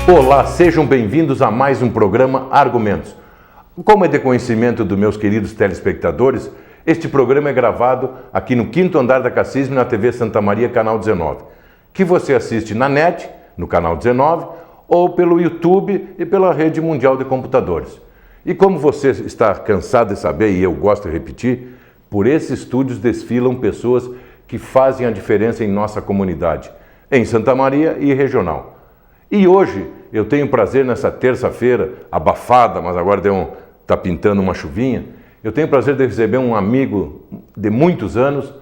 Olá, sejam bem-vindos a mais um programa Argumentos. Como é de conhecimento dos meus queridos telespectadores, este programa é gravado aqui no 5º andar da Cassismo, na TV Santa Maria, canal 19, que você assiste na net, no canal 19, ou pelo YouTube e pela rede mundial de computadores. E como você está cansado de saber, e eu gosto de repetir, por esses estúdios desfilam pessoas que fazem a diferença em nossa comunidade, em Santa Maria e regional. E hoje eu tenho o prazer, nessa terça-feira, abafada, mas agora está pintando uma chuvinha, eu tenho o prazer de receber um amigo de muitos anos,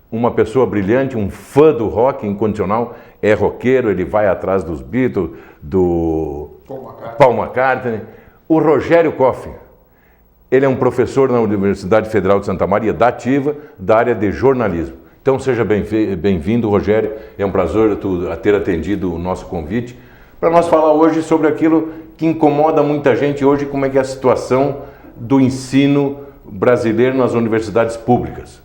uma pessoa brilhante, um fã do rock incondicional, é roqueiro, ele vai atrás dos Beatles, do Paul McCartney, o Rogério Koff. Ele é um professor na Universidade Federal de Santa Maria, da Ativa, da área de jornalismo. Então seja bem-vindo, Rogério, é um prazer ter atendido o nosso convite, para nós falar hoje sobre aquilo que incomoda muita gente hoje, como é que é a situação do ensino brasileiro nas universidades públicas.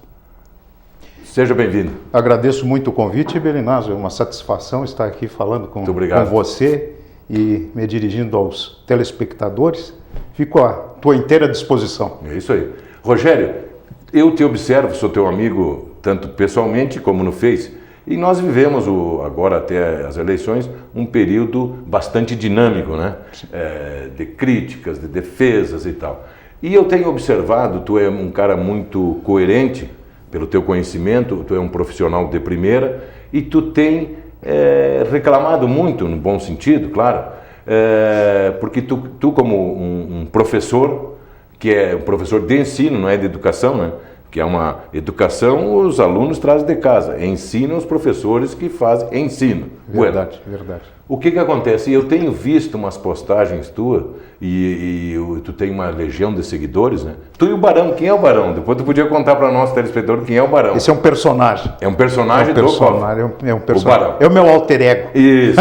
Seja bem-vindo. Agradeço muito o convite, Belinazzo, é uma satisfação estar aqui falando com você e me dirigindo aos telespectadores. Fico à tua inteira disposição. É isso aí. Rogério, eu te observo, sou teu amigo tanto pessoalmente como no Face, e nós vivemos, agora até as eleições, um período bastante dinâmico, né? De críticas, de defesas e tal. E eu tenho observado, tu é um cara muito coerente, pelo teu conhecimento, tu é um profissional de primeira, e tu tem reclamado muito, no bom sentido, claro, porque tu como um professor, que é um professor de ensino, não é de educação, né? Que é uma educação, os alunos trazem de casa, ensinam os professores que fazem ensino. Verdade, verdade. O que acontece? Eu tenho visto umas postagens tuas, e tu tem uma legião de seguidores, né? Tu e o Barão, quem é o Barão? Depois tu podia contar para nós, telespectador, quem é o Barão. Esse é um personagem. É um personagem do personagem, é um personagem. O Barão. É o meu alter ego. Isso.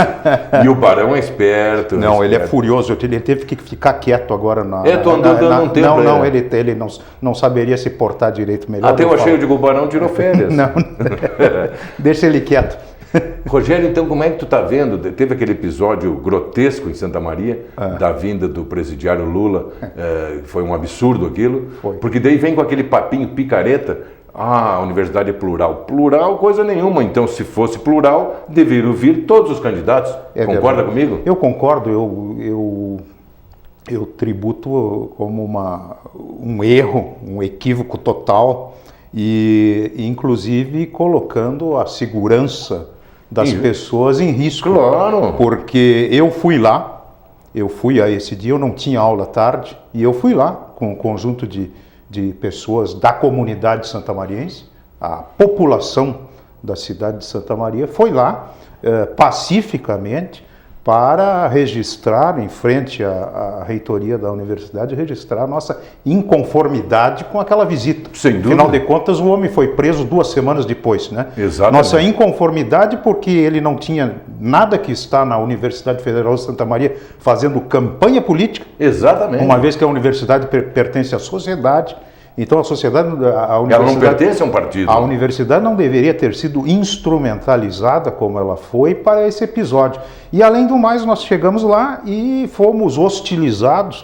E o Barão é esperto. Não, ele é furioso, ele teve que ficar quieto agora na... Tu andou dando um tempo. Não, ele não saberia se portar direito melhor. Até eu achei, eu digo, o Barão tirou férias. Não, deixa ele quieto. Rogério, então como é que tu está vendo? Teve aquele episódio grotesco em Santa Maria, da vinda do presidiário Lula, foi um absurdo aquilo, porque daí vem com aquele papinho picareta, a universidade é plural. Plural coisa nenhuma, então se fosse plural, deveriam vir todos os candidatos. Concorda comigo? Eu concordo, eu tributo como um erro, um equívoco total, e inclusive colocando a segurança das pessoas em risco. Claro. Porque eu fui a esse dia, eu não tinha aula à tarde, e eu fui lá com um conjunto de pessoas da comunidade santamariense, a população da cidade de Santa Maria foi lá pacificamente para registrar, em frente à reitoria da universidade, registrar a nossa inconformidade com aquela visita. Sem dúvida. Afinal de contas, o homem foi preso 2 semanas depois, né? Exatamente. Nossa inconformidade porque ele não tinha nada que está na Universidade Federal de Santa Maria fazendo campanha política. Exatamente. Uma vez que a universidade pertence à sociedade. Então a sociedade, a universidade... Ela não pertence a um partido. A universidade não deveria ter sido instrumentalizada como ela foi para esse episódio. E além do mais, nós chegamos lá e fomos hostilizados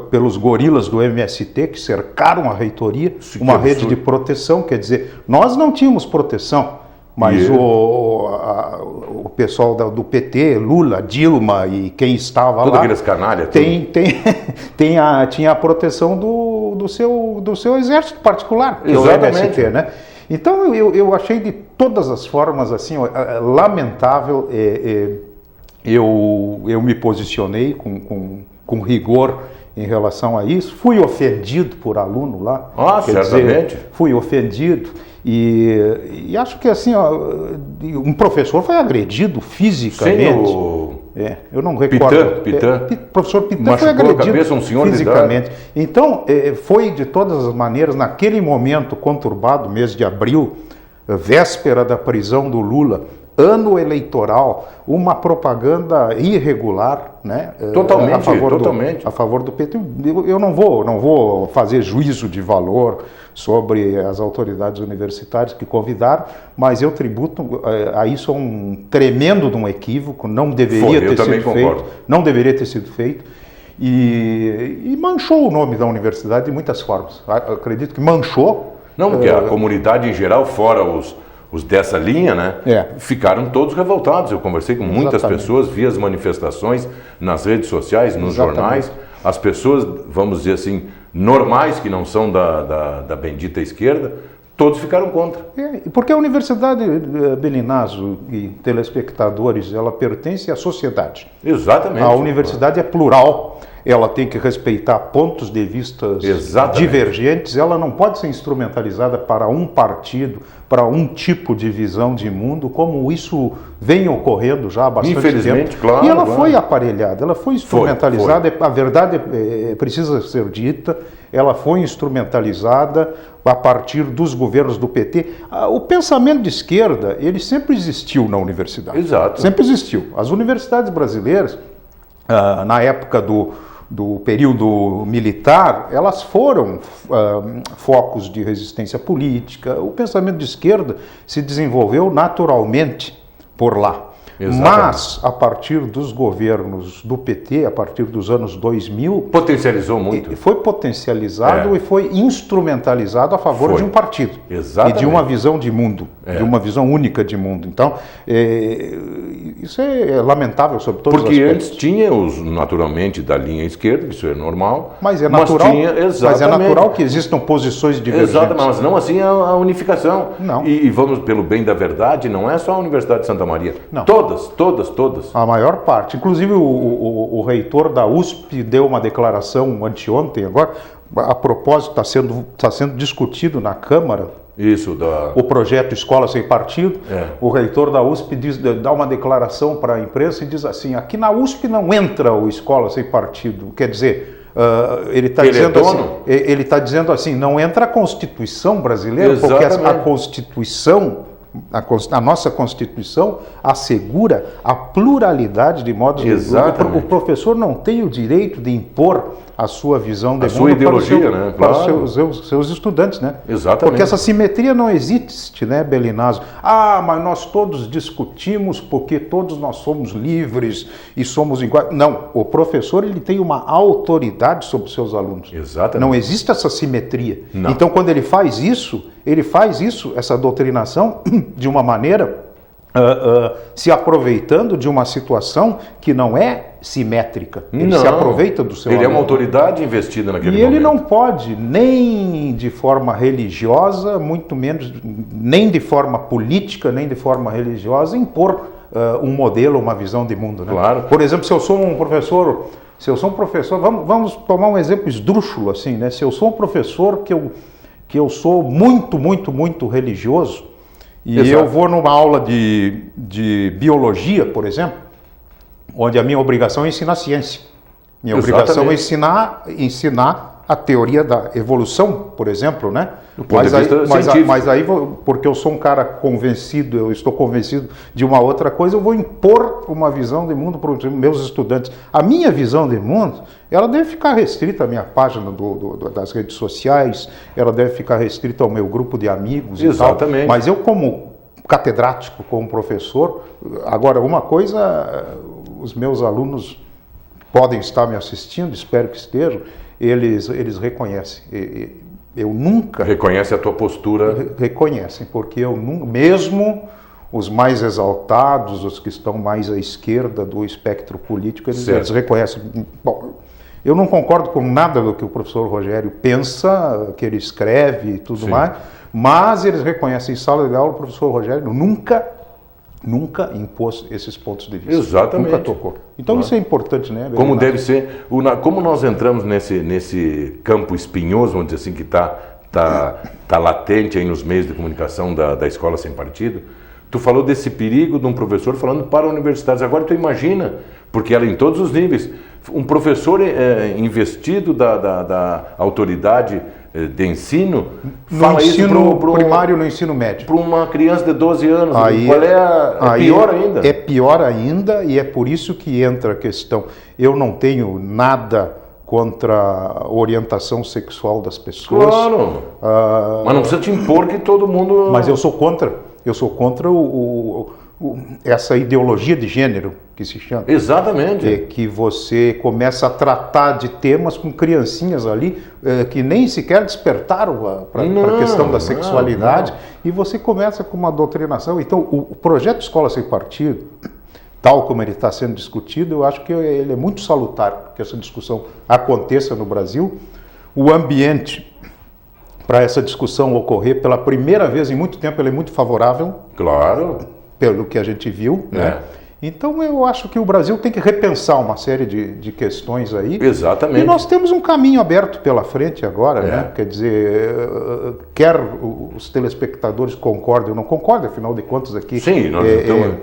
pelos gorilas do MST que cercaram a reitoria, uma rede de proteção. Quer dizer, nós não tínhamos proteção, mas o pessoal do PT, Lula, Dilma e quem estava lá... Aqueles canalhas. Tinha a proteção do seu exército particular, que Exatamente. é o MST, né? Então eu achei de todas as formas assim lamentável. Eu me posicionei com rigor em relação a isso. Fui ofendido por aluno lá. Certamente. Fui ofendido e acho que assim um professor foi agredido fisicamente. Sim, eu não recordo. Pitã. Professor Pitã machucou foi agredido a cabeça, um senhor fisicamente. Então, foi de todas as maneiras, naquele momento conturbado, mês de abril, véspera da prisão do Lula, ano eleitoral, uma propaganda irregular, né? Totalmente, a favor do PT. Eu não vou fazer juízo de valor sobre as autoridades universitárias que convidaram, mas eu tributo a isso um tremendo de um equívoco, não deveria ter sido feito, não deveria ter sido feito, e manchou o nome da universidade de muitas formas. Acredito que manchou. Não, porque a comunidade em geral, fora os dessa linha, né, ficaram todos revoltados. Eu conversei com muitas pessoas, vi as manifestações nas redes sociais, nos jornais. As pessoas, vamos dizer assim, normais, que não são da bendita esquerda, todos ficaram contra. Porque a Universidade Belinazzo e telespectadores, ela pertence à sociedade. Exatamente. A universidade é plural. Ela tem que respeitar pontos de vista divergentes, ela não pode ser instrumentalizada para um partido, para um tipo de visão de mundo, como isso vem ocorrendo já há bastante Infelizmente, tempo. Claro, e ela foi aparelhada, ela foi instrumentalizada, a verdade precisa ser dita, ela foi instrumentalizada a partir dos governos do PT. O pensamento de esquerda, ele sempre existiu na universidade. Exato. Sempre existiu. As universidades brasileiras, na época do período militar, elas foram focos de resistência política. O pensamento de esquerda se desenvolveu naturalmente por lá. Exatamente. Mas, a partir dos governos do PT, a partir dos anos 2000... Potencializou muito. Foi potencializado e foi instrumentalizado a favor de um partido. Exatamente. E de uma visão de mundo, de uma visão única de mundo. Então, isso é lamentável sobre todos os aspectos. Porque antes tinha naturalmente, da linha esquerda, isso é normal. Mas é natural que existam posições divergentes. Exatamente, mas não assim a unificação. Não. E vamos, pelo bem da verdade, não é só a Universidade de Santa Maria. Não. Todas. A maior parte. Inclusive o reitor da USP deu uma declaração anteontem, agora, a propósito, está sendo discutido na Câmara. O projeto Escola Sem Partido. O reitor da USP dá uma declaração para a imprensa e diz assim: aqui na USP não entra o Escola Sem Partido. Quer dizer, ele está dizendo assim, não entra a Constituição brasileira. Exatamente. Porque a Constituição, a nossa Constituição assegura a pluralidade de modos de vida. O professor não tem o direito de impor a sua visão de mundo, sua ideologia, para os seus estudantes, né? Exatamente. Porque essa simetria não existe, né, Belinazzo? Mas nós todos discutimos porque todos nós somos livres e somos iguais. Não, o professor, ele tem uma autoridade sobre os seus alunos. Exatamente. Não existe essa simetria. Não. Então, quando ele faz isso, essa doutrinação, de uma maneira se aproveitando de uma situação que não é simétrica. Ele se aproveita do seu aluno. Ele é uma autoridade investida naquele momento. E ele não pode, nem de forma religiosa, muito menos, nem de forma política, nem de forma religiosa, impor um modelo, uma visão de mundo. Né? Claro. Por exemplo, se eu sou um professor, vamos tomar um exemplo esdrúxulo assim, né? Se eu sou um professor que eu sou muito religioso, e eu vou numa aula de biologia, por exemplo, onde a minha obrigação é ensinar ciência. Minha obrigação é ensinar a teoria da evolução, por exemplo, né? Mas aí, porque eu sou um cara convencido, eu estou convencido de uma outra coisa, eu vou impor uma visão de mundo para os meus estudantes. A minha visão de mundo, ela deve ficar restrita à minha página das redes sociais, ela deve ficar restrita ao meu grupo de amigos. Exatamente. E tal. Mas eu, como catedrático, como professor, agora, uma coisa, os meus alunos podem estar me assistindo, espero que estejam, eles reconhecem. Eu nunca... Reconhece a tua postura? Reconhecem, porque eu nunca, mesmo os mais exaltados, os que estão mais à esquerda do espectro político, eles reconhecem. Bom, eu não concordo com nada do que o professor Rogério pensa, que ele escreve e tudo mais, mas eles reconhecem em sala de aula, o professor Rogério nunca impôs esses pontos de vista. Exatamente. Nunca tocou. Então isso é importante, né? Como deve ser. Como nós entramos nesse campo espinhoso, vamos dizer assim, que está latente aí nos meios de comunicação da Escola Sem Partido, tu falou desse perigo de um professor falando para universitários. Agora tu imagina, porque ela em todos os níveis, um professor investido da autoridade de ensino, No fala isso ensino pro primário, no ensino médio. para uma criança de 12 anos. Aí, Qual é pior ainda? É pior ainda, e é por isso que entra a questão. Eu não tenho nada contra a orientação sexual das pessoas. Claro. Mas não precisa te impor que todo mundo... Mas eu sou contra. Eu sou contra essa ideologia de gênero que se chama. Exatamente. É que você começa a tratar de temas com criancinhas ali que nem sequer despertaram para a questão da sexualidade, e você começa com uma doutrinação. Então, o projeto Escola Sem Partido, tal como ele está sendo discutido, eu acho que ele é muito salutar que essa discussão aconteça no Brasil. O ambiente para essa discussão ocorrer pela primeira vez em muito tempo, ele é muito favorável. Claro. Pelo que a gente viu, né? Então eu acho que o Brasil tem que repensar uma série de questões aí. Exatamente. E nós temos um caminho aberto pela frente agora, né? Quer dizer, quer os telespectadores concordem ou não concordem, afinal de contas aqui... Sim, nós estamos...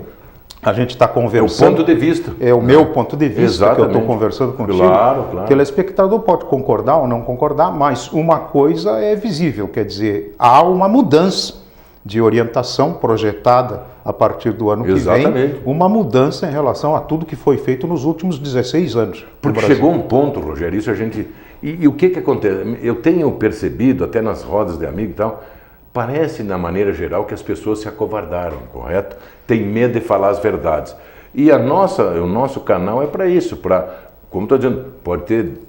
A gente está conversando... É o ponto de vista. É o meu ponto de vista. Exatamente. Que eu estou conversando contigo. Claro, claro. O telespectador pode concordar ou não concordar, mas uma coisa é visível, quer dizer, há uma mudança de orientação projetada a partir do ano que vem, uma mudança em relação a tudo que foi feito nos últimos 16 anos. Porque chegou um ponto, Rogério, isso a gente... E o que acontece? Eu tenho percebido, até nas rodas de amigos e tal, parece, na maneira geral, que as pessoas se acovardaram, correto? Tem medo de falar as verdades. E o nosso canal é para isso, como estou dizendo, pode ter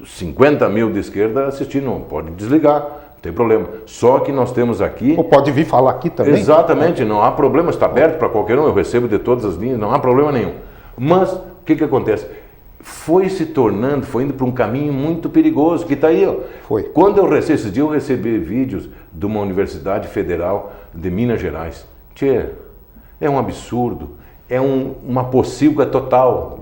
50 mil de esquerda assistindo, não pode desligar. Não tem problema. Só que nós temos aqui... Ou pode vir falar aqui também. Exatamente, não há problema, está aberto para qualquer um, eu recebo de todas as linhas, não há problema nenhum. Mas, o que acontece? Foi indo para um caminho muito perigoso, que está aí, ó. Foi. Quando esses dias eu recebi vídeos de uma universidade federal de Minas Gerais. Tchê, é um absurdo, é uma pocilga total.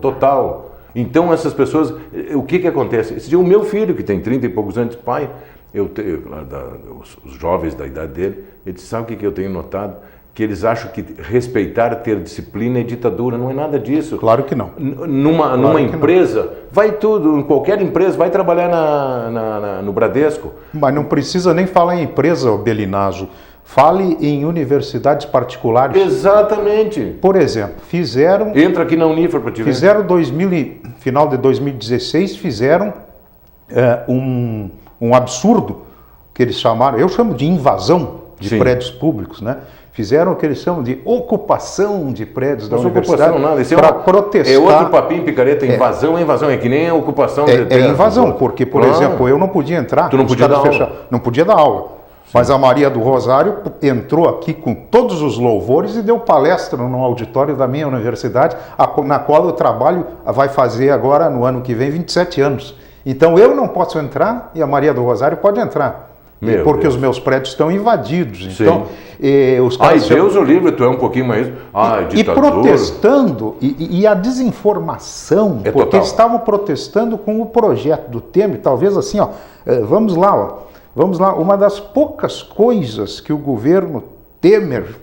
Então essas pessoas, o que acontece? Esse dia o meu filho, que tem 30 e poucos anos, pai... os jovens da idade dele, ele disse, sabe o que eu tenho notado? Que eles acham que respeitar, ter disciplina é ditadura, não é nada disso. Claro que não. Numa empresa, vai tudo, em qualquer empresa, vai trabalhar no Bradesco. Mas não precisa nem falar em empresa, Belinazo. Fale em universidades particulares. Exatamente. Por exemplo, Entra aqui na Unifra para te ver. Final de 2016, fizeram um absurdo que eles chamaram, eu chamo de invasão de prédios públicos, né? Fizeram o que eles chamam de ocupação de prédios da universidade para protestar. É outro papinho, picareta, invasão é invasão, é que nem a ocupação de prédios. É invasão, porque, por exemplo, eu não podia entrar. Tu não podia dar aula. Não podia dar aula. Sim. Mas a Maria do Rosário entrou aqui com todos os louvores e deu palestra no auditório da minha universidade, na qual eu trabalho, vai fazer agora, no ano que vem, 27 anos. Então eu não posso entrar e a Maria do Rosário pode entrar. Porque os meus prédios estão invadidos. Então, os caras... Deus o livre, tu é um pouquinho mais... E protestando, e a desinformação, porque total. Eles estavam protestando com o projeto do Temer, talvez assim, vamos lá, uma das poucas coisas que o governo Temer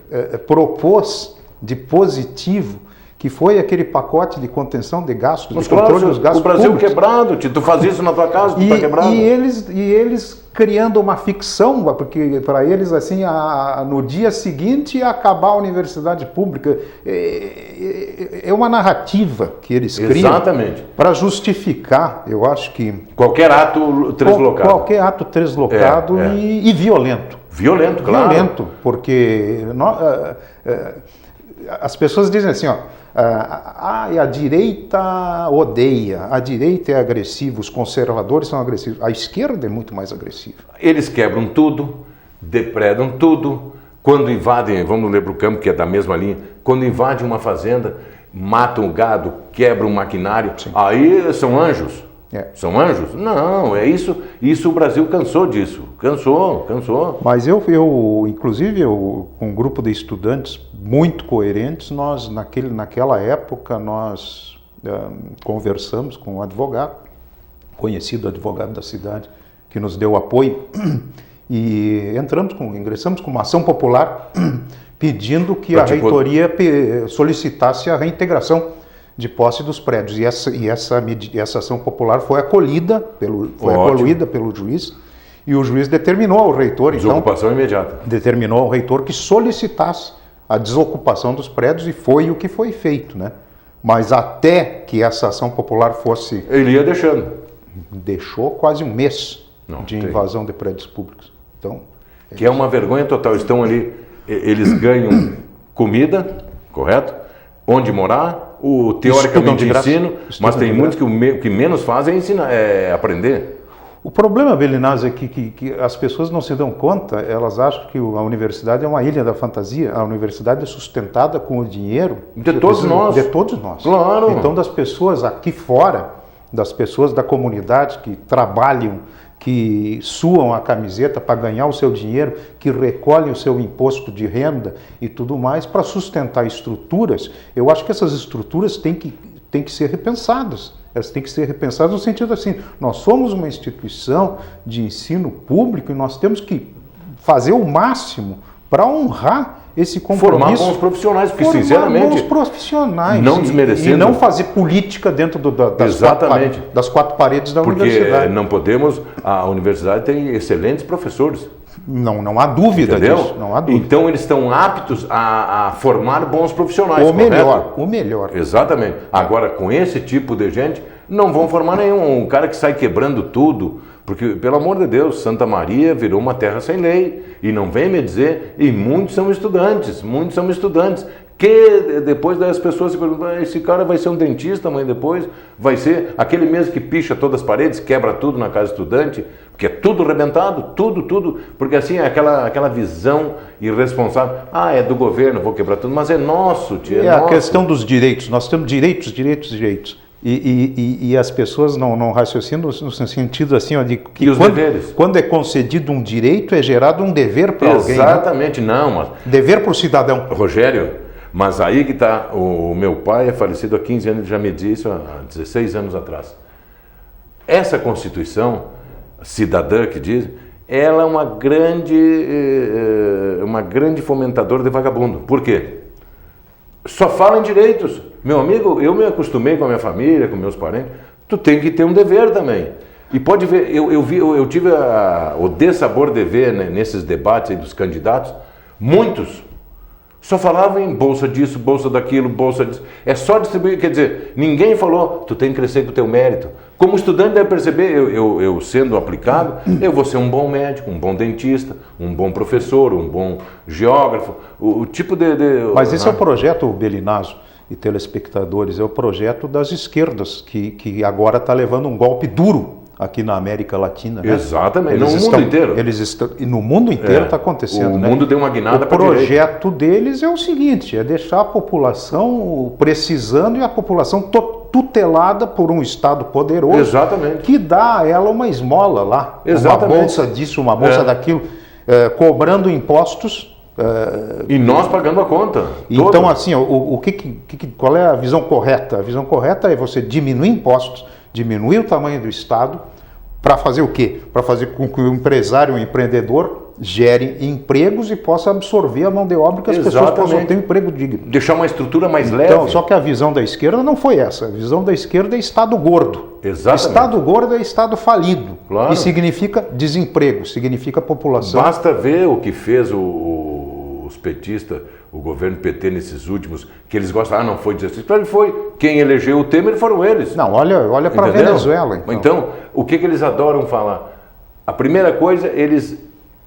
propôs de positivo, que foi aquele pacote de contenção de gastos, de controle dos gastos públicos. O Brasil públicos. Quebrado, tu faz isso na tua casa, tu está quebrado. E eles criando uma ficção, porque para eles, assim, no dia seguinte ia acabar a universidade pública. É uma narrativa que eles criam para justificar, eu acho que... Qualquer ato translocado. Qualquer ato translocado e violento. Violento, claro. Violento, porque as pessoas dizem assim, a direita odeia, a direita é agressiva, os conservadores são agressivos, a esquerda é muito mais agressiva. Eles quebram tudo, depredam tudo, quando invadem, vamos ler para o campo que é da mesma linha, quando invadem uma fazenda, matam o gado, quebram o maquinário, aí são anjos. São anjos? Não, é isso. Isso o Brasil cansou disso. Cansou. Mas inclusive, com um grupo de estudantes muito coerentes, nós, naquela época, nós conversamos com um advogado, conhecido advogado da cidade, que nos deu apoio, e ingressamos com uma ação popular pedindo que a reitoria solicitasse a reintegração de posse dos prédios. E essa ação popular foi acolhida pelo juiz, E o juiz determinou ao reitor, Desocupação imediata. Determinou ao reitor que solicitasse a desocupação dos prédios, e foi o que foi feito, né? Mas até que essa ação popular fosse... Ele ia deixando. Deixou quase um mês de tem. invasão de prédios públicos. Então, Que é uma vergonha total. Estão ali, eles ganham comida, correto? Onde morar, teoricamente ensino, mas tem muitos que o que menos fazem é ensinar, é aprender. O problema, Belinazzo, é que as pessoas não se dão conta, elas acham que a universidade é uma ilha da fantasia. A universidade é sustentada com o dinheiro de todos nós. De todos nós. Claro. Então, das pessoas aqui fora, das pessoas da comunidade que trabalham, que suam a camiseta para ganhar o seu dinheiro, que recolhem o seu imposto de renda e tudo mais, para sustentar estruturas, eu acho que essas estruturas têm que ser repensadas. Elas têm que ser repensadas no sentido assim, nós somos uma instituição de ensino público e nós temos que fazer o máximo para honrar esse compromisso. Formar bons profissionais, porque sinceramente... bons profissionais. Não desmerecendo. E não fazer política dentro das quatro paredes da universidade. Porque não podemos... A universidade tem excelentes professores. Não há dúvida disso. Não há dúvida. Então eles estão aptos a formar bons profissionais. O melhor. Exatamente. Agora, com esse tipo de gente, não vão formar nenhum. Um cara que sai quebrando tudo. Porque, pelo amor de Deus, Santa Maria virou uma terra sem lei. E não vem me dizer, e muitos são estudantes, que depois das pessoas se perguntam, esse cara vai ser um dentista, mas depois vai ser aquele mesmo que picha todas as paredes, quebra tudo na casa estudante, porque é tudo arrebentado, tudo, porque assim é aquela visão irresponsável, é do governo, vou quebrar tudo, mas é nosso, tia, é nosso. A questão dos direitos, nós temos direitos. E as pessoas não raciocinam no sentido assim, ó, de que quando é concedido um direito, é gerado um dever para alguém. Exatamente, não, mas... Dever para o cidadão. Rogério, mas aí que está, o meu pai é falecido há 15 anos, já me disse há 16 anos atrás. Essa Constituição cidadã que diz, ela é uma grande fomentadora de vagabundo. Por quê? Só fala em direitos. Meu amigo, eu me acostumei com a minha família, com meus parentes. Tu tem que ter um dever também. E pode ver, eu tive o dessabor de ver, né, nesses debates aí dos candidatos, muitos só falavam em bolsa disso, bolsa daquilo, bolsa disso. É só distribuir, quer dizer, ninguém falou, tu tem que crescer com o teu mérito. Como estudante deve perceber, eu sendo aplicado, eu vou ser um bom médico, um bom dentista, um bom professor, um bom geógrafo, o tipo de... Mas esse é o projeto, Belinazzo e telespectadores, é o projeto das esquerdas, que agora está levando um golpe duro aqui na América Latina. Né? Exatamente, no mundo inteiro. E no mundo inteiro está acontecendo. O mundo deu uma guinada para direita. O projeto deles é o seguinte, é deixar a população precisando e a população tutelada por um Estado poderoso. Exatamente. Que dá a ela uma esmola lá. Exatamente. Uma bolsa disso, uma bolsa daquilo, cobrando impostos. E nós pagando a conta. Então, toda. assim, qual é a visão correta? A visão correta é você diminuir impostos, diminuir o tamanho do Estado, para fazer o quê? Para fazer com que o empresário, o empreendedor, gere empregos e possa absorver a mão de obra que as pessoas possam ter um emprego digno. Deixar uma estrutura mais leve. Então, só que a visão da esquerda não foi essa. A visão da esquerda é Estado gordo. Exatamente. Estado gordo é Estado falido. Claro. E significa desemprego, significa população. Basta ver o que fez os petistas, o governo PT nesses últimos, que eles gostam, não foi 16, claro que foi. Quem elegeu o Temer foram eles. Não, olha para a Venezuela. Então, o que eles adoram falar? A primeira coisa, eles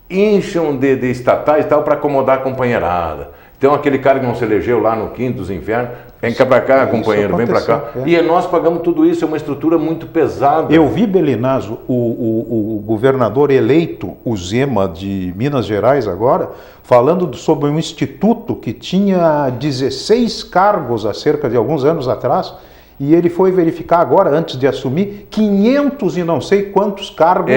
incham de estatais e tal para acomodar a companheirada. Então, aquele cara que não se elegeu lá no quinto dos infernos, vem cá para cá, companheiro, vem para cá. E nós pagamos tudo isso, é uma estrutura muito pesada. Eu vi, Belinazzo, o governador eleito, o Zema, de Minas Gerais agora, falando sobre um instituto que tinha 16 cargos há cerca de alguns anos atrás, e ele foi verificar agora, antes de assumir, 500 e não sei quantos cargos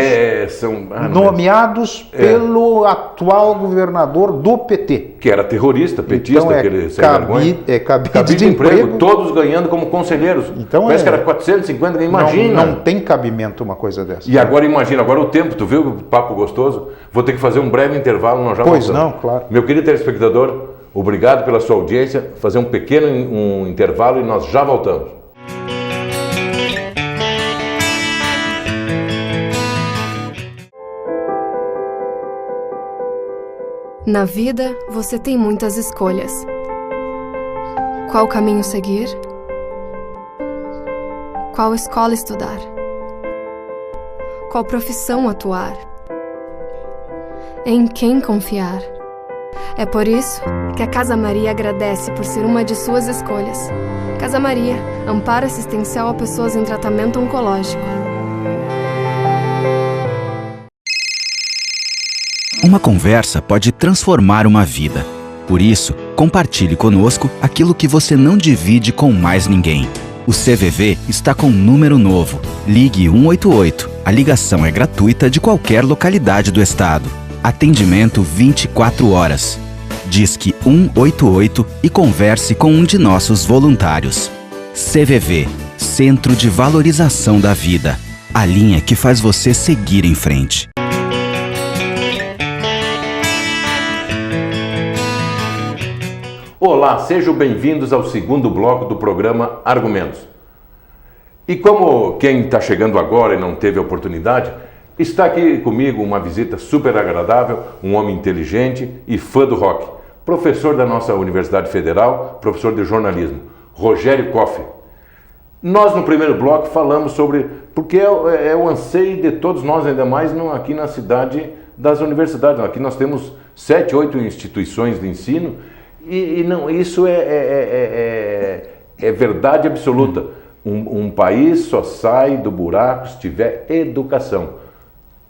nomeados pelo atual governador do PT. Que era terrorista, petista, então, aquele sem vergonha. Cabide de emprego. Todos ganhando como conselheiros. Então, parece que era 450, imagina. Não tem cabimento uma coisa dessa. E agora imagina, agora o tempo, tu viu o papo gostoso? Vou ter que fazer um breve intervalo, nós já voltamos. Pois não, claro. Meu querido telespectador, obrigado pela sua audiência, fazer um pequeno intervalo e nós já voltamos. Na vida, você tem muitas escolhas. Qual caminho seguir? Qual escola estudar? Qual profissão atuar? Em quem confiar? É por isso que a Casa Maria agradece por ser uma de suas escolhas. Casa Maria, amparo assistencial a pessoas em tratamento oncológico. Uma conversa pode transformar uma vida. Por isso, compartilhe conosco aquilo que você não divide com mais ninguém. O CVV está com um número novo. Ligue 188. A ligação é gratuita de qualquer localidade do estado. Atendimento 24 horas. Disque 188 e converse com um de nossos voluntários. CVV, Centro de Valorização da Vida. A linha que faz você seguir em frente. Olá, sejam bem-vindos ao segundo bloco do programa Argumentos. E como quem está chegando agora e não teve a oportunidade, está aqui comigo uma visita super agradável, um homem inteligente e fã do rock, professor da nossa Universidade Federal, professor de jornalismo, Rogério Koff. Nós no primeiro bloco falamos sobre, porque é o anseio de todos nós, ainda mais aqui na cidade das universidades. Aqui nós temos 7, 8 instituições de ensino e não, isso é verdade absoluta. Um país só sai do buraco se tiver educação,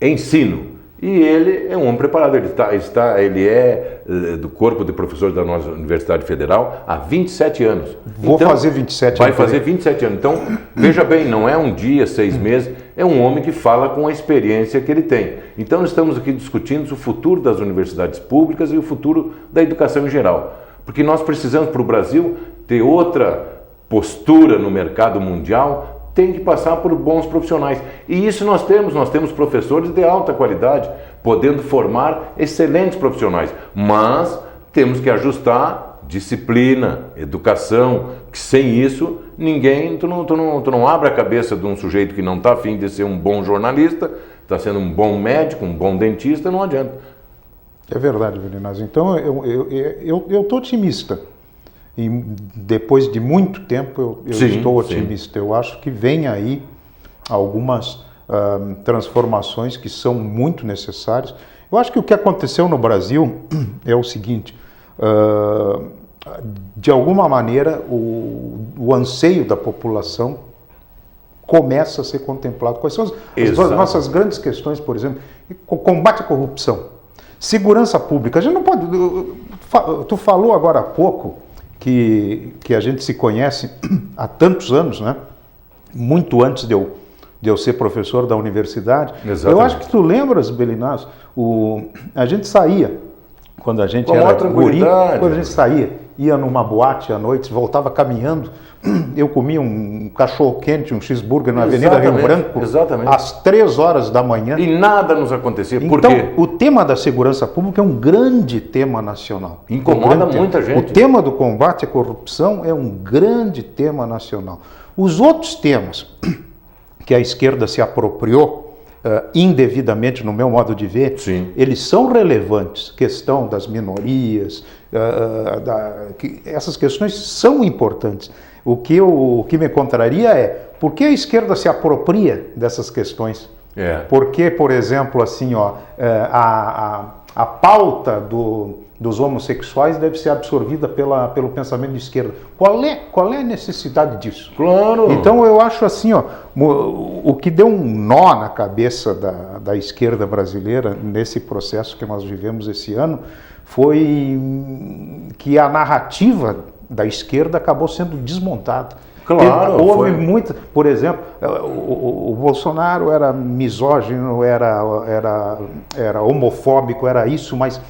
ensino. E ele é um homem preparado, ele é do corpo de professores da nossa Universidade Federal há 27 anos. Vou fazer 27 anos. Vai fazer 27 anos. Então, veja bem, não é um dia, 6 meses, é um homem que fala com a experiência que ele tem. Então, estamos aqui discutindo o futuro das universidades públicas e o futuro da educação em geral. Porque nós precisamos, para o Brasil, ter outra postura no mercado mundial, tem que passar por bons profissionais. E isso nós temos professores de alta qualidade, podendo formar excelentes profissionais. Mas temos que ajustar disciplina, educação, que sem isso, tu não abre a cabeça de um sujeito que não está afim de ser um bom jornalista, está sendo um bom médico, um bom dentista, não adianta. É verdade, Belinazzo. Então, eu estou otimista. E depois de muito tempo, eu estou otimista. Sim. Eu acho que vem aí algumas transformações que são muito necessárias. Eu acho que o que aconteceu no Brasil é o seguinte, de alguma maneira, o anseio da população começa a ser contemplado. Quais são as nossas grandes questões, por exemplo, o combate à corrupção. Segurança pública, a gente não pode... Tu falou agora há pouco que a gente se conhece há tantos anos, né? Muito antes de eu ser professor da universidade. Exatamente. Eu acho que tu lembras, Belinazzo, a gente saía, quando a gente era guri, quando a gente saía, ia numa boate à noite, voltava caminhando, eu comia um cachorro-quente, um cheeseburger na Avenida Rio Branco, às 3 horas da manhã. E nada nos acontecia. Por então, quê? O tema da segurança pública é um grande tema nacional. Incomoda muita gente. O tema do combate à corrupção é um grande tema nacional. Os outros temas que a esquerda se apropriou indevidamente, no meu modo de ver, sim, eles são relevantes. Questão das minorias, essas questões são importantes. O que me contraria é por que a esquerda se apropria dessas questões? Porque, por exemplo, assim, a pauta dos homossexuais deve ser absorvida pelo pensamento de esquerda. Qual é a necessidade disso? Claro! Então eu acho assim, o que deu um nó na cabeça da esquerda brasileira nesse processo que nós vivemos esse ano foi que a narrativa da esquerda acabou sendo desmontada. Claro, houve muita, por exemplo, o Bolsonaro era misógino, era homofóbico, era isso, mas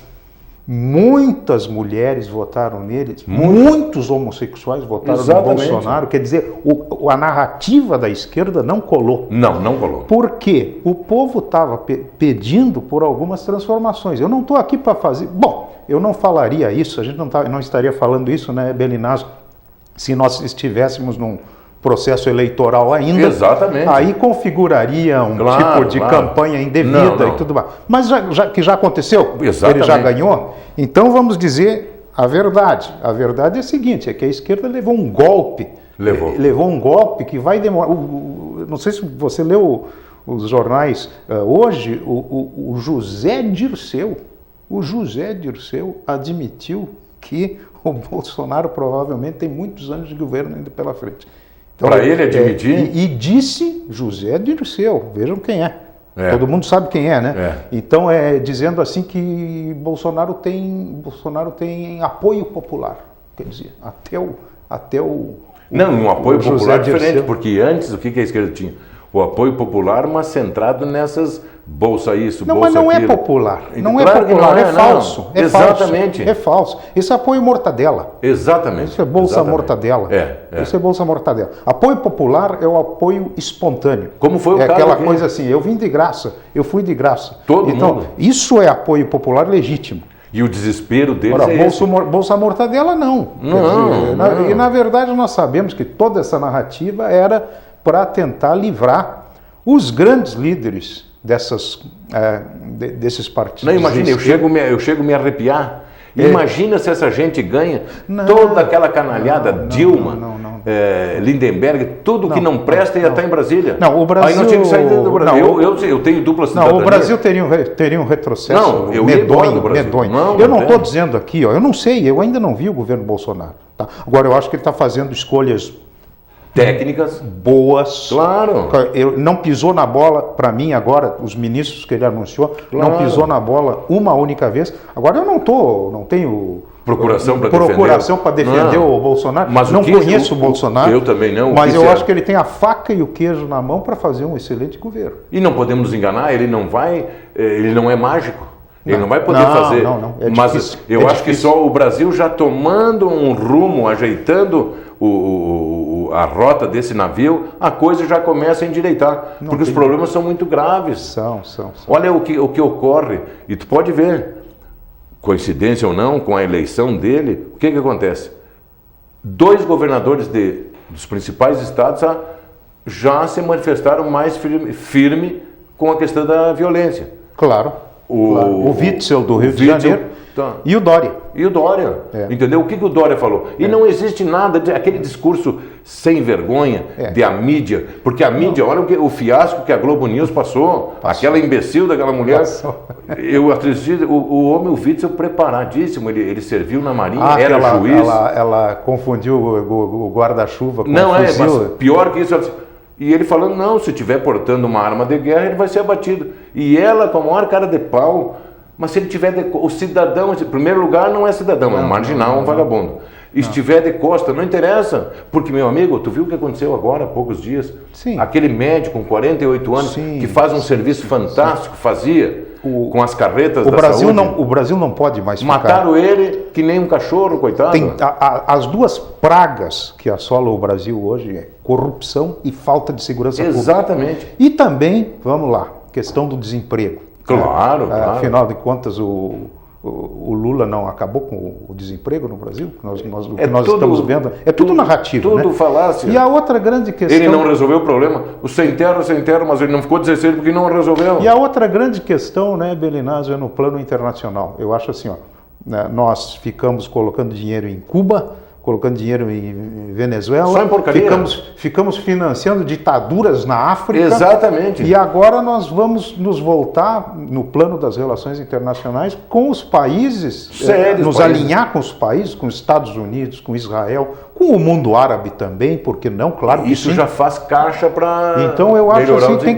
muitas mulheres votaram nele, muitos homossexuais votaram no Bolsonaro. Quer dizer, a narrativa da esquerda não colou. Não colou. Por quê? O povo estava pedindo por algumas transformações. Eu não estou aqui para fazer... Bom, eu não falaria isso, a gente não estaria falando isso, né, Belinazzo, se nós estivéssemos processo eleitoral ainda. Exatamente. Aí configuraria um tipo de campanha indevida e tudo mais. Mas já aconteceu? Exatamente. Ele já ganhou? Então vamos dizer a verdade. A verdade é a seguinte, é que a esquerda levou um golpe. Levou um golpe que vai demorar. Não sei se você leu os jornais hoje, o José Dirceu admitiu que o Bolsonaro provavelmente tem muitos anos de governo ainda pela frente. Então, para ele admitir? E disse José Dirceu, vejam quem é. Todo mundo sabe quem é, né? Então, dizendo assim que Bolsonaro tem apoio popular. Quer dizer, até o Não, um apoio popular José diferente, Dirceu. porque antes o que a esquerda tinha? O apoio popular, mas centrado nessas bolsa isso, não, bolsa mas não aquilo. é popular. Não Claro é popular, não é falso. Não. É Exatamente. Falso, é falso. Isso é apoio mortadela. Exatamente. Isso é bolsa Exatamente. mortadela. Isso é bolsa mortadela. Apoio popular é o apoio espontâneo. Como foi o caso aquela aqui. coisa assim, eu vim de graça, eu fui de graça. Todo então, mundo. Isso é apoio popular legítimo. E o desespero deles Agora, é esse. bolsa mortadela não. Não. E na verdade nós sabemos que toda essa narrativa era para tentar livrar os grandes líderes desses partidos. Não, imagina, eu chego a me arrepiar. Imagina se essa gente ganha toda aquela canalhada, Dilma, Lindenberg, tudo que não presta ia estar em Brasília. Não, o Brasil... Aí nós tínhamos que sair do Brasil. Eu tenho dupla cidadania. Não, o Brasil teria um retrocesso medonho. Eu não estou dizendo aqui, eu não sei, eu ainda não vi o governo Bolsonaro. Tá? Agora, eu acho que ele está fazendo escolhas técnicas boas. Claro. Ele não pisou na bola, para mim agora, os ministros que ele anunciou, Claro. não pisou na bola uma única vez. Agora eu não tenho procuração para defender o Bolsonaro. Mas não conheço o Bolsonaro. Eu também não. Mas eu acho que ele tem a faca e o queijo na mão para fazer um excelente governo. E não podemos nos enganar, ele não é mágico. Ele não vai poder fazer. Não. Mas difícil. Eu acho que só o Brasil já tomando um rumo, ajeitando a rota desse navio, a coisa já começa a endireitar. Porque os problemas são muito graves. São. Olha o que ocorre. E tu pode ver, coincidência ou não, com a eleição dele, o que acontece? 2 governadores dos principais estados já se manifestaram mais firme com a questão da violência. Claro. O Witzel do Rio de Janeiro e o Dória. Entendeu? O que o Dória falou? E não existe nada, aquele discurso sem vergonha de a mídia, porque a mídia, olha o fiasco que a Globo News passou. Aquela imbecil daquela mulher. Eu assisti o homem, o Witzel, preparadíssimo, ele serviu na Marinha, era juiz. Ela confundiu o guarda-chuva com o fuzil. Mas pior que isso... E ele falando, não, se estiver portando uma arma de guerra, ele vai ser abatido. E ela, com a maior cara de pau, mas se ele tiver o cidadão, em primeiro lugar, não é cidadão, é um marginal, um vagabundo. Estiver de costa, não interessa. Porque, meu amigo, tu viu o que aconteceu agora há poucos dias? Sim. Aquele médico com 48 anos, que faz um serviço fantástico, fazia, com as carretas da saúde. O Brasil não pode mais ficar... Mataram ele que nem um cachorro, coitado. As duas pragas que assolam o Brasil hoje é corrupção e falta de segurança pública. Exatamente. E também, vamos lá, questão do desemprego. Claro. Afinal de contas, o Lula não acabou com o desemprego no Brasil? O que nós estamos vendo é tudo narrativo, tudo né? falácia. E a outra grande questão... Ele não resolveu o problema. O sem terra, mas ele não ficou 16 porque não resolveu. E a outra grande questão, né, Belinazzo, é no plano internacional. Eu acho assim, nós ficamos colocando dinheiro em Cuba, colocando dinheiro em Venezuela, só em porcaria. Ficamos financiando ditaduras na África. Exatamente. E agora nós vamos nos voltar no plano das relações internacionais com os países, alinhar com os países, com os Estados Unidos, com Israel, com o mundo árabe também, porque não, claro que isso sim. já faz caixa para Então eu acho assim,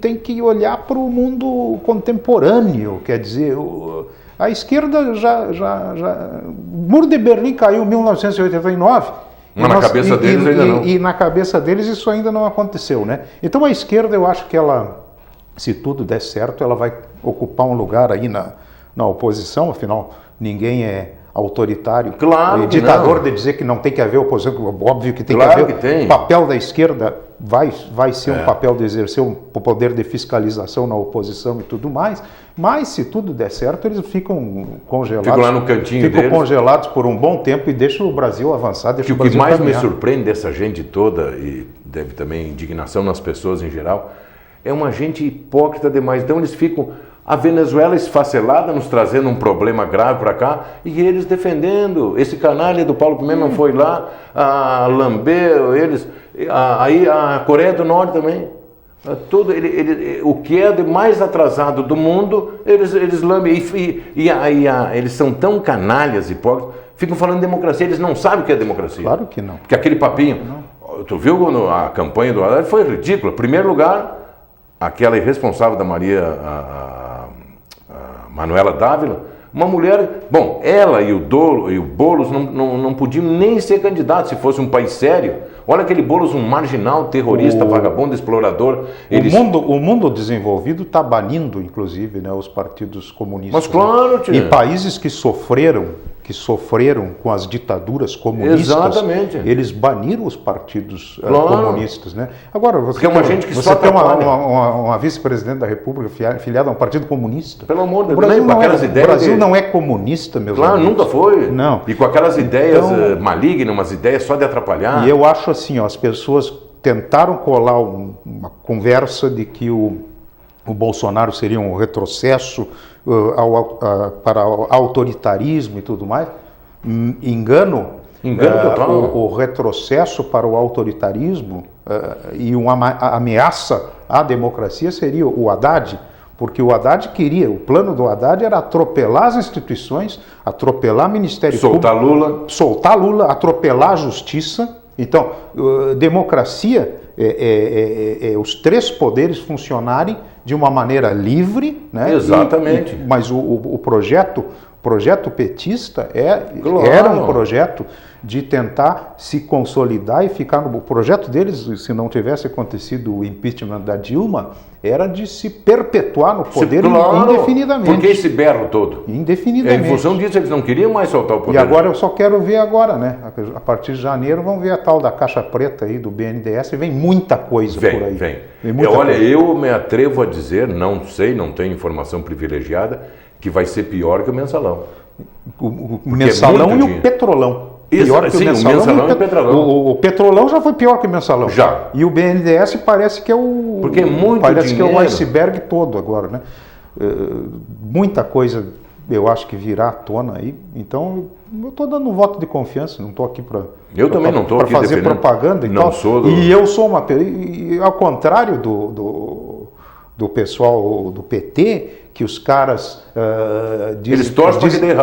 tem que olhar para o mundo contemporâneo, quer dizer... A esquerda o Muro de Berlim caiu em 1989. Mas na cabeça deles ainda não. E na cabeça deles isso ainda não aconteceu, né? Então a esquerda, eu acho que ela, se tudo der certo, ela vai ocupar um lugar aí na oposição, afinal, ninguém é autoritário. Claro. Ditador de dizer que não tem que haver oposição, óbvio que tem claro que haver. Que tem. O papel da esquerda vai ser um papel de exercer um poder de fiscalização na oposição e tudo mais, mas se tudo der certo, eles ficam congelados. Ficam lá no cantinho ficam deles. Congelados por um bom tempo e deixam o Brasil avançar, deixa o que Brasil mais caminhar. me surpreende dessa gente toda, e deve também indignação nas pessoas em geral, é uma gente hipócrita demais. Então eles ficam... A Venezuela esfacelada, nos trazendo um problema grave para cá, e eles defendendo. Esse canalha do Paulo Pimenta não foi lá, a lamber eles, aí a Coreia do Norte também. Tudo, o que é de mais atrasado do mundo, eles lambem. Eles são tão canalhas, hipócritas, ficam falando de democracia, eles não sabem o que é democracia. Claro que não. Porque aquele papinho, tu viu quando a campanha do Haddad foi ridícula. Em primeiro lugar, aquela irresponsável da a Manuela Dávila, uma mulher, bom, ela e o Boulos não podiam nem ser candidatos se fosse um país sério. Olha aquele Boulos, um marginal, terrorista, vagabundo, explorador. O mundo desenvolvido está banindo, inclusive, né, os partidos comunistas. Mas claro, né? E países que sofreram com as ditaduras comunistas, exatamente, eles baniram os partidos comunistas, né? Agora, você tem uma vice-presidente da República filiada a um partido comunista. Pelo amor de Deus, o Brasil não é comunista, meus amigos. Claro, nunca foi. Não. E com aquelas ideias malignas, umas ideias só de atrapalhar. E eu acho assim, ó, as pessoas tentaram colar uma conversa de que o Bolsonaro seria um retrocesso para o autoritarismo e tudo mais. Engano total. O retrocesso para o autoritarismo e uma ameaça à democracia seria o Haddad, porque o Haddad o plano do Haddad era atropelar as instituições, atropelar o Ministério Público, soltar Lula, atropelar a justiça. Então, democracia é os três poderes funcionarem de uma maneira livre, né? Exatamente. Mas o projeto petista era um projeto de tentar se consolidar e ficar no... O projeto deles, se não tivesse acontecido o impeachment da Dilma, era de se perpetuar no poder indefinidamente. Por que esse berro todo? Indefinidamente. Em função disso, eles não queriam mais soltar o poder. E agora eu só quero ver agora, né? A partir de janeiro, vamos ver a tal da caixa preta aí do BNDES, e vem muita coisa por aí. Vem. Olha, eu me atrevo a dizer, não sei, não tenho informação privilegiada, que vai ser pior que o mensalão. O mensalão e o petrolão. Pior que o mensalão e o petrolão. O petrolão já foi pior que o mensalão. Já. E o BNDES parece que é o... Porque é muito parece dinheiro. Que é o iceberg todo agora, né? Muita coisa eu acho que virá à tona aí. Então, eu estou dando um voto de confiança, não estou aqui para... Eu também não estou aqui fazer defendendo. Propaganda e não tal. Sou E eu sou uma... E ao contrário do pessoal do PT, que os caras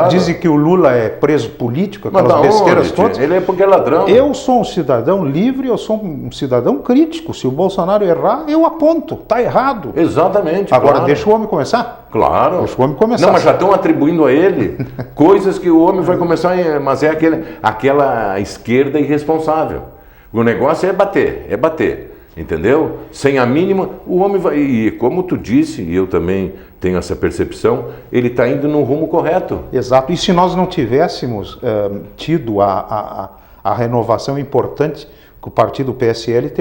dizem que o Lula é preso político, aquelas besteiras todas. Ele é porque é ladrão. Eu sou um cidadão livre, eu sou um cidadão crítico. Se o Bolsonaro errar, eu aponto. Está errado. Exatamente. Agora, deixa o homem começar. Claro. Deixa o homem começar. Não, mas já estão atribuindo a ele coisas que o homem vai começar... Mas é aquela esquerda irresponsável. O negócio é bater. Entendeu? Sem a mínima, o homem vai... E como tu disse, e eu também tenho essa percepção, ele está indo no rumo correto. Exato. E se nós não tivéssemos tido a renovação importante, que o partido PSL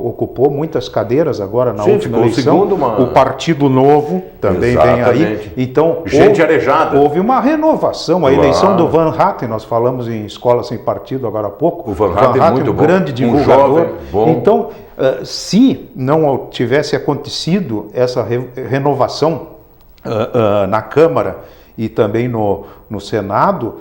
ocupou muitas cadeiras agora na última eleição. O Partido Novo também vem aí. Então, gente arejada. Houve uma renovação. A eleição do Van Hatten, nós falamos em Escola Sem Partido agora há pouco. O Van Hatten é muito bom. Grande divulgador. Jovem, bom. Então, se não tivesse acontecido essa renovação na Câmara e também no Senado,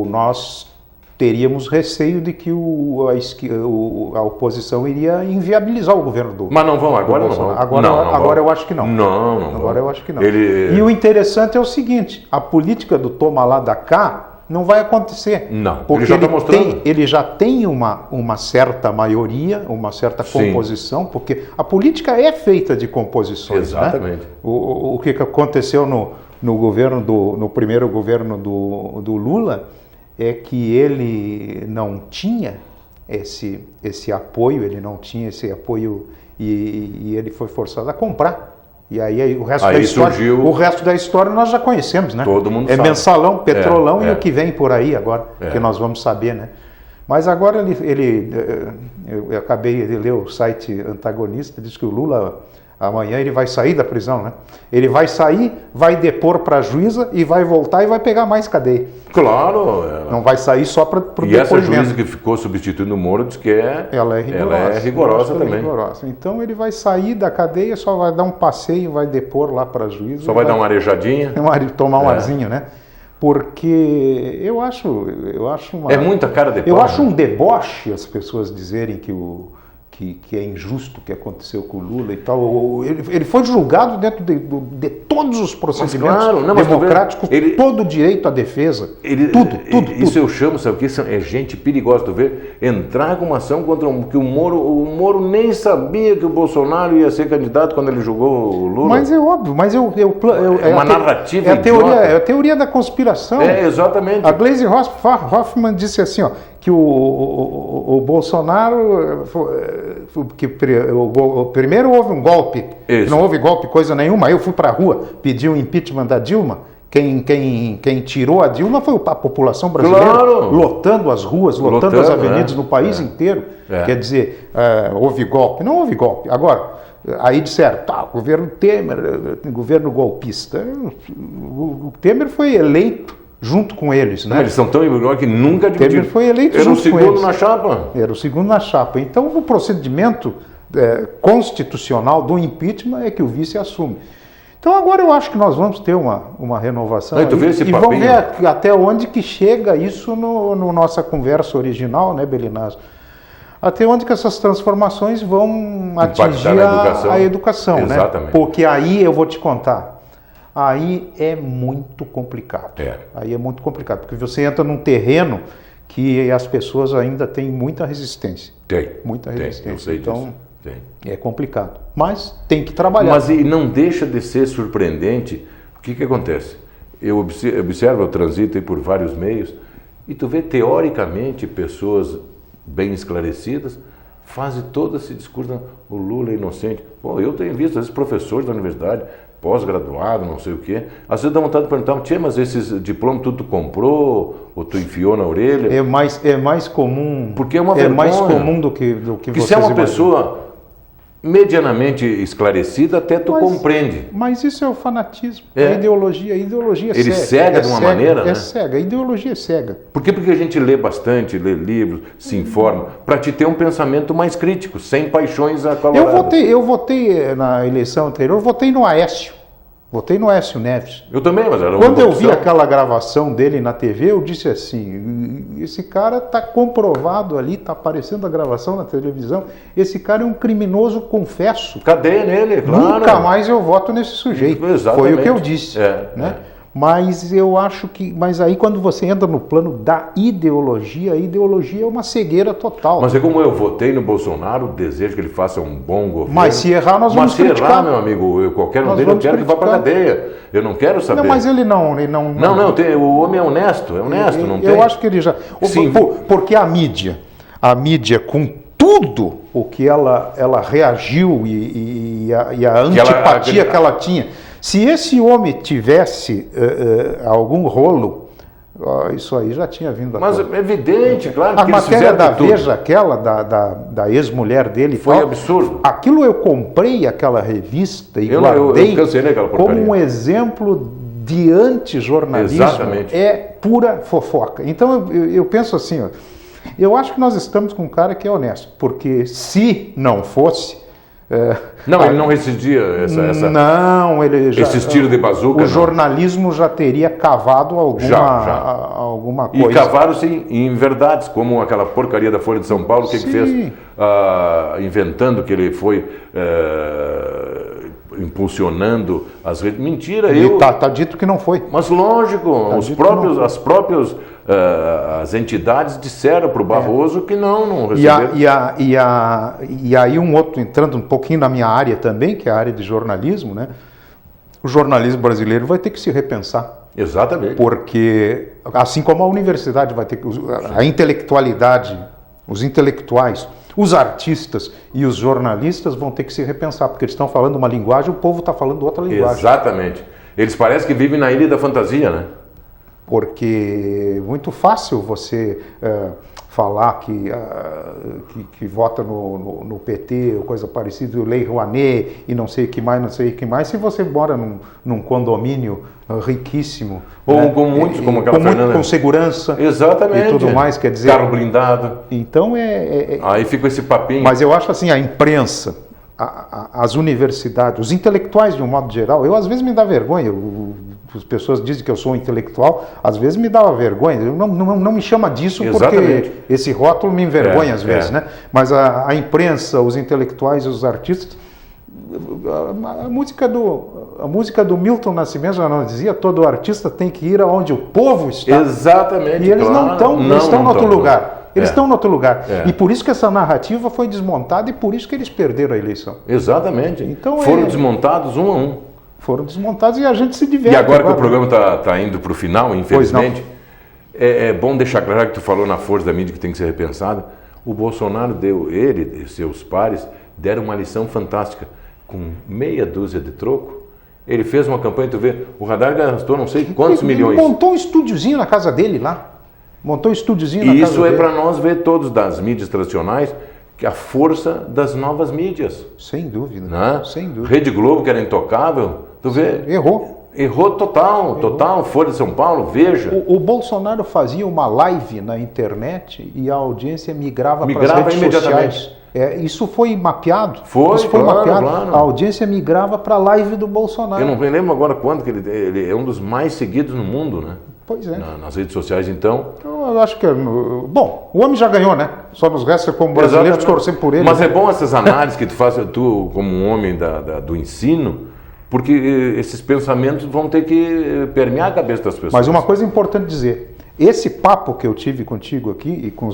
nós teríamos receio de que a oposição iria inviabilizar o governo do... Mas não vão agora, não vão. Agora eu acho que não. Não. Agora eu acho que não. E o interessante é o seguinte, a política do toma lá da cá não vai acontecer. Não, porque ele já está mostrando. Ele já tem uma certa maioria, uma certa composição, porque a política é feita de composições. Exatamente. Né? O que aconteceu no primeiro governo do Lula é que ele não tinha esse apoio, e ele foi forçado a comprar. E aí o resto da história nós já conhecemos, né? Todo mundo sabe. Mensalão, petrolão e o que vem por aí agora, que nós vamos saber, né? Mas agora eu acabei de ler o site antagonista, diz que o Lula amanhã ele vai sair da prisão, né? Ele vai sair, vai depor para a juíza e vai voltar e vai pegar mais cadeia. Claro. Não vai sair só para o depoimento. E essa juíza que ficou substituindo o Moro diz que ela é rigorosa também. Rigorosa. Então ele vai sair da cadeia, só vai dar um passeio, vai depor lá para a juíza. Só vai dar uma arejadinha. Tomar um arzinho, né? Porque eu acho uma... É muita cara de pau. Eu acho um deboche as pessoas dizerem que é injusto o que aconteceu com o Lula e tal. Ele foi julgado dentro de todos os procedimentos democráticos, todo o direito à defesa, tudo. Isso eu chamo, sabe o que? É gente perigosa, tu vê, entrar com uma ação contra que o Moro nem sabia que o Bolsonaro ia ser candidato quando ele julgou o Lula. Mas é óbvio, é uma narrativa é a teoria da conspiração. É, exatamente. A Gleisi Hoffmann disse assim, ó, que o Bolsonaro, primeiro houve um golpe, não houve golpe coisa nenhuma, eu fui para a rua pedir o impeachment da Dilma, quem tirou a Dilma foi a população brasileira, claro, lotando as ruas, lotando as avenidas no país inteiro, quer dizer, houve golpe, não houve golpe. Agora, aí disseram, governo Temer, governo golpista, o Temer foi eleito junto com eles, né? Eles são tão iguais que nunca admitiram. Temer foi eleito junto com eles. Era o segundo na chapa. Era o segundo na chapa. Então, o procedimento constitucional do impeachment é que o vice assume. Então, agora eu acho que nós vamos ter uma renovação aí, e vamos ver até onde que chega isso no nossa conversa original, né, Belinazzo? Até onde que essas transformações vão atingir a educação, né? Exatamente. Porque aí eu vou te contar. Aí é muito complicado. Aí é muito complicado, porque você entra num terreno que as pessoas ainda têm muita resistência. Muita resistência. Eu sei então, disso. É complicado. Mas tem que trabalhar. Mas e não deixa de ser surpreendente. O que acontece? Eu observo, eu transito aí por vários meios, e tu vê teoricamente pessoas bem esclarecidas fazem todo esse discurso, o Lula é inocente. Pô, eu tenho visto, às vezes, professores da universidade, pós-graduado, não sei o quê, às vezes dá vontade de perguntar, tia, mas esses diplomas tu comprou ou tu enfiou na orelha? É mais comum. Porque é uma vergonha. É mais comum do que vocês se é uma pessoa medianamente esclarecida, até tu compreende. Mas isso é o fanatismo, a ideologia é Ele cega de uma maneira, né? É cega, a ideologia é cega. Por quê? Porque a gente lê bastante, lê livros, se informa, para te ter um pensamento mais crítico, sem paixões acaloradas. Eu votei na eleição anterior, votei no Aécio. Votei no Aécio Neves. Eu também, mas era uma Quando eu vi aquela gravação dele na TV, eu disse assim, esse cara está comprovado ali, está aparecendo a gravação na televisão, esse cara é um criminoso, confesso. Cadeia nele, claro. Nunca mais eu voto nesse sujeito. Exatamente. Foi o que eu disse. Né? Mas eu acho que... Mas aí quando você entra no plano da ideologia, a ideologia é uma cegueira total. Mas é como eu votei no Bolsonaro, desejo que ele faça um bom governo. Mas se errar, nós vamos criticar. Mas se errar, meu amigo, qualquer um dele, eu quero que vá para a cadeia. Eu não quero saber. Não, mas ele não. O homem é honesto, não tem. Eu acho que ele já... Sim. Porque a mídia com tudo o que ela reagiu e a antipatia que ela tinha... Se esse homem tivesse algum rolo, isso aí já tinha vindo. Mas é evidente, claro. A matéria da Veja, aquela da ex-mulher dele, foi absurdo. Aquilo eu comprei aquela revista e guardei como um exemplo de antijornalismo. Exatamente. É pura fofoca. Então eu penso assim, eu acho que nós estamos com um cara que é honesto, porque se não fosse... ele não resistia esse tiro de bazuca. O jornalismo já teria cavado alguma coisa. E cavaram sim em verdades, como aquela porcaria da Folha de São Paulo, que fez inventando que ele foi impulsionando as redes. Mentira, Tá dito que não foi. Mas lógico, as entidades disseram para o Barroso que não receberam. E aí um outro, entrando um pouquinho na minha área também, que é a área de jornalismo, né? O jornalismo brasileiro vai ter que se repensar. Exatamente. Porque, assim como a universidade vai ter que... A intelectualidade, os intelectuais, os artistas e os jornalistas vão ter que se repensar, porque eles estão falando uma linguagem, o povo está falando outra linguagem. Exatamente. Eles parecem que vivem na ilha da fantasia, né? Porque é muito fácil você falar que vota no PT ou coisa parecida, o Lei Rouanet e não sei o que mais, se você mora num condomínio riquíssimo, ou né? com muitos, como aquela Fernanda, com segurança, exatamente, e tudo mais, quer dizer, carro blindado, então aí fica esse papinho. Mas eu acho assim, a imprensa, as universidades, os intelectuais de um modo geral, eu às vezes me dá vergonha, as pessoas dizem que eu sou um intelectual, às vezes me dá vergonha, não me chama disso. Exatamente. Porque esse rótulo me envergonha às vezes, né? Mas a imprensa, os intelectuais, os artistas, a música do Milton Nascimento já não dizia, todo artista tem que ir aonde o povo está. Exatamente. E eles não estão em outro lugar. Eles estão em outro lugar. É. E por isso que essa narrativa foi desmontada e por isso que eles perderam a eleição. Exatamente. Então, foram desmontados um a um. Foram desmontados e a gente se diverte. E agora que o programa está indo para o final, infelizmente, é bom deixar claro que tu falou na força da mídia que tem que ser repensada. O Bolsonaro ele e seus pares deram uma lição fantástica. Com meia dúzia de troco, ele fez uma campanha, tu vê, o Radar gastou não sei quantos milhões. Montou um estúdiozinho na casa dele lá. E isso é para nós ver todos das mídias tradicionais, que a força das novas mídias. Sem dúvida. Né? Sem dúvida. Rede Globo, que era intocável, tu vê. Errou total. Folha de São Paulo, Veja. O Bolsonaro fazia uma live na internet e a audiência migrava para as redes imediatamente. Sociais. Isso foi mapeado? Isso foi mapeado. Claro. A audiência migrava para a live do Bolsonaro. Eu não me lembro agora quanto, que ele é um dos mais seguidos no mundo, né? Pois é. Nas redes sociais, então. Eu acho que bom, o homem já ganhou, né? Só nos resta, como brasileiros, torcer por ele. Mas é bom essas análises que tu faz, tu como um homem do ensino, porque esses pensamentos vão ter que permear a cabeça das pessoas. Mas uma coisa importante dizer, esse papo que eu tive contigo aqui e com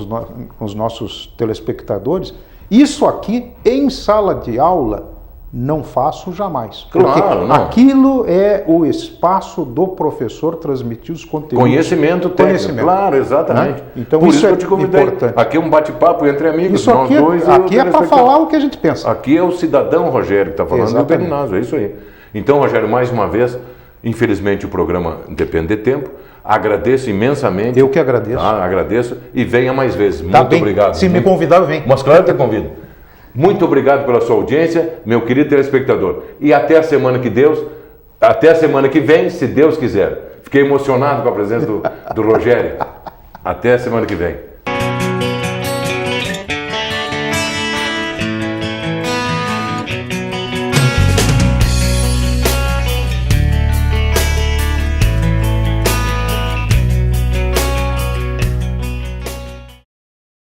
os nossos telespectadores, isso aqui em sala de aula não faço jamais. Porque aquilo é o espaço do professor transmitir os conteúdos. Conhecimento técnico, claro, exatamente. Né? Então por isso que eu te convidei. Importante. Aqui é um bate-papo entre amigos, isso nós aqui, dois. Aqui é para falar o que a gente pensa. Aqui é o cidadão Rogério que está falando, e o Benignazio, é isso aí. Então, Rogério, mais uma vez, infelizmente o programa depende de tempo. Agradeço imensamente. Eu que agradeço. Tá? Agradeço e venha mais vezes. Muito obrigado. Se me convidar, eu venho. Mas claro que eu convido. Muito obrigado pela sua audiência, meu querido telespectador. E até a semana que vem, se Deus quiser. Fiquei emocionado com a presença do Rogério. Até a semana que vem.